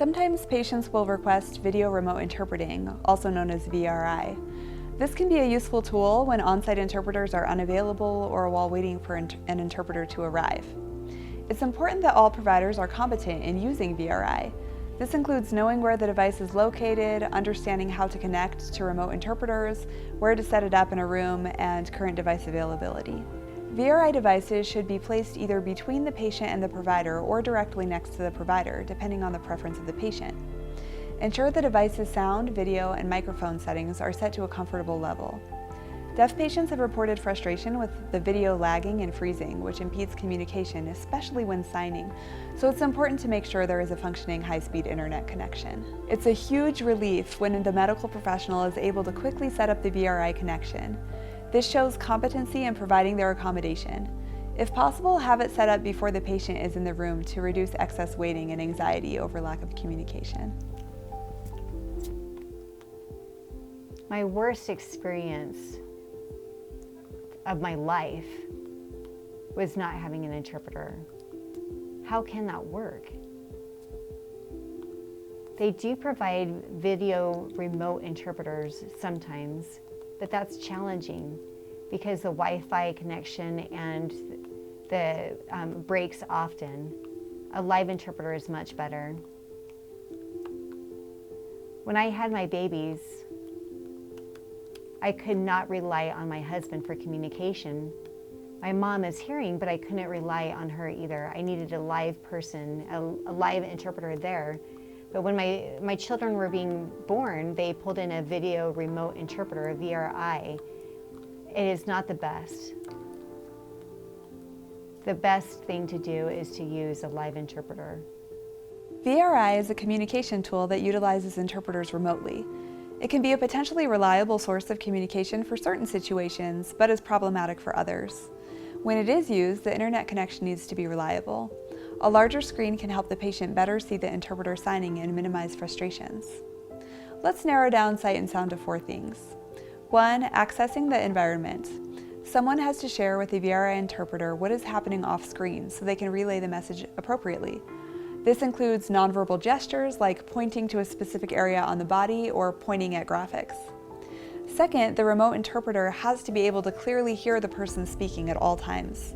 Sometimes patients will request video remote interpreting, also known as VRI. This can be a useful tool when on-site interpreters are unavailable or while waiting for an interpreter to arrive. It's important that all providers are competent in using VRI. This includes knowing where the device is located, understanding how to connect to remote interpreters, where to set it up in a room, and current device availability. VRI devices should be placed either between the patient and the provider or directly next to the provider, depending on the preference of the patient. Ensure the device's sound, video, and microphone settings are set to a comfortable level. Deaf patients have reported frustration with the video lagging and freezing, which impedes communication, especially when signing, so it's important to make sure there is a functioning high-speed internet connection. It's a huge relief when the medical professional is able to quickly set up the VRI connection. This shows competency in providing their accommodation. If possible, have it set up before the patient is in the room to reduce excess waiting and anxiety over lack of communication. My worst experience of my life was not having an interpreter. How can that work? They do provide video remote interpreters sometimes, but that's challenging because the Wi-Fi connection and the breaks often. A live interpreter is much better. When I had my babies, I could not rely on my husband for communication. My mom is hearing, but I couldn't rely on her either. I needed a live person, a live interpreter there. But when my children were being born, they pulled in a video remote interpreter, a VRI. It is not the best. The best thing to do is to use a live interpreter. VRI is a communication tool that utilizes interpreters remotely. It can be a potentially reliable source of communication for certain situations, but is problematic for others. When it is used, the internet connection needs to be reliable. A larger screen can help the patient better see the interpreter signing and minimize frustrations. Let's narrow down sight and sound to 4 things. 1. Accessing the environment. Someone has to share with the VRI interpreter what is happening off screen so they can relay the message appropriately. This includes nonverbal gestures like pointing to a specific area on the body or pointing at graphics. Second, the remote interpreter has to be able to clearly hear the person speaking at all times.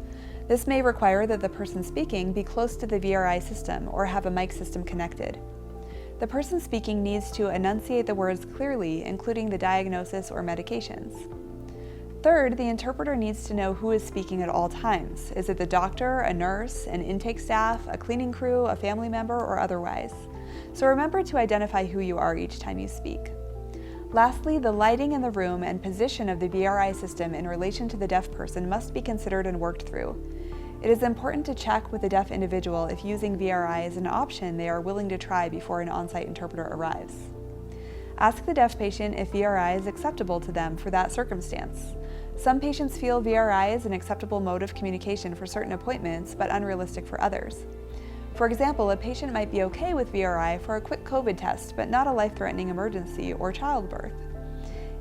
This may require that the person speaking be close to the VRI system or have a mic system connected. The person speaking needs to enunciate the words clearly, including the diagnosis or medications. Third, the interpreter needs to know who is speaking at all times. Is it the doctor, a nurse, an intake staff, a cleaning crew, a family member, or otherwise? So remember to identify who you are each time you speak. Lastly, the lighting in the room and position of the VRI system in relation to the deaf person must be considered and worked through. It is important to check with the deaf individual if using VRI is an option they are willing to try before an on-site interpreter arrives. Ask the deaf patient if VRI is acceptable to them for that circumstance. Some patients feel VRI is an acceptable mode of communication for certain appointments, but unrealistic for others. For example, a patient might be okay with VRI for a quick COVID test, but not a life-threatening emergency or childbirth.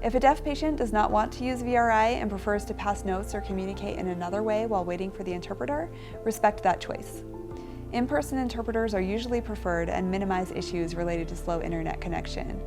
If a deaf patient does not want to use VRI and prefers to pass notes or communicate in another way while waiting for the interpreter, respect that choice. In-person interpreters are usually preferred and minimize issues related to slow internet connection.